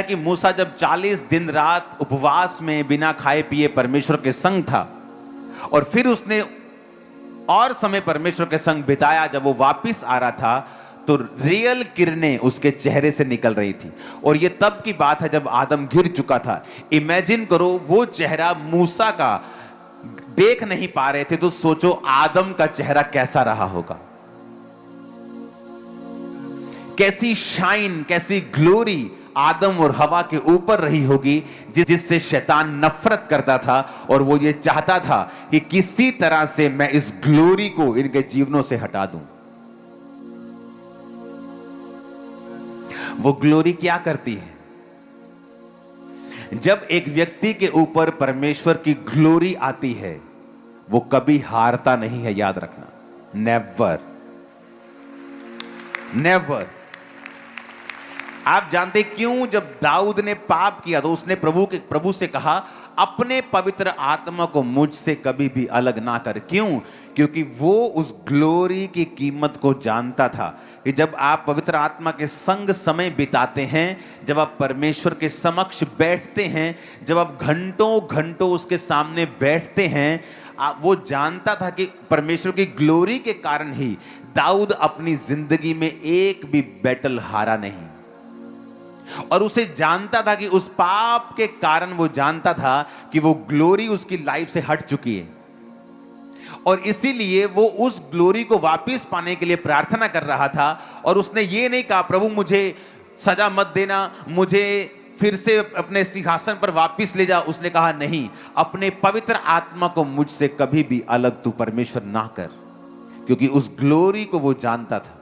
कि मूसा जब 40 दिन रात उपवास में बिना खाए पिए परमेश्वर के संग था और फिर उसने और समय परमेश्वर के संग बिताया, जब वो वापस आ रहा था तो रियल किरणें उसके चेहरे से निकल रही थी। और ये तब की बात है जब आदम गिर चुका था। इमेजिन करो वो चेहरा मूसा का देख नहीं पा रहे थे, तो सोचो आदम का चेहरा कैसा रहा होगा। कैसी शाइन, कैसी ग्लोरी आदम और हवा के ऊपर रही होगी, जिससे शैतान नफरत करता था और वो ये चाहता था कि किसी तरह से मैं इस ग्लोरी को इनके जीवनों से हटा दूं। वो ग्लोरी क्या करती है? जब एक व्यक्ति के ऊपर परमेश्वर की ग्लोरी आती है, वो कभी हारता नहीं है, याद रखना। Never never. आप जानते क्यों? जब दाऊद ने पाप किया तो उसने प्रभु से कहा, अपने पवित्र आत्मा को मुझसे कभी भी अलग ना कर। क्यों? क्योंकि वो उस ग्लोरी की कीमत को जानता था कि जब आप पवित्र आत्मा के संग समय बिताते हैं, जब आप परमेश्वर के समक्ष बैठते हैं, जब आप घंटों घंटों उसके सामने बैठते हैं, वो जानता था कि परमेश्वर की ग्लोरी के कारण ही दाऊद अपनी जिंदगी में एक भी बैटल हारा नहीं। और उसे जानता था कि उस पाप के कारण वो जानता था कि वो ग्लोरी उसकी लाइफ से हट चुकी है, और इसीलिए वो उस ग्लोरी को वापस पाने के लिए प्रार्थना कर रहा था। और उसने ये नहीं कहा, प्रभु मुझे सजा मत देना, मुझे फिर से अपने सिंहासन पर वापस ले जा। उसने कहा, नहीं, अपने पवित्र आत्मा को मुझसे कभी भी अलग तू परमेश्वर ना कर, क्योंकि उस ग्लोरी को वो जानता था।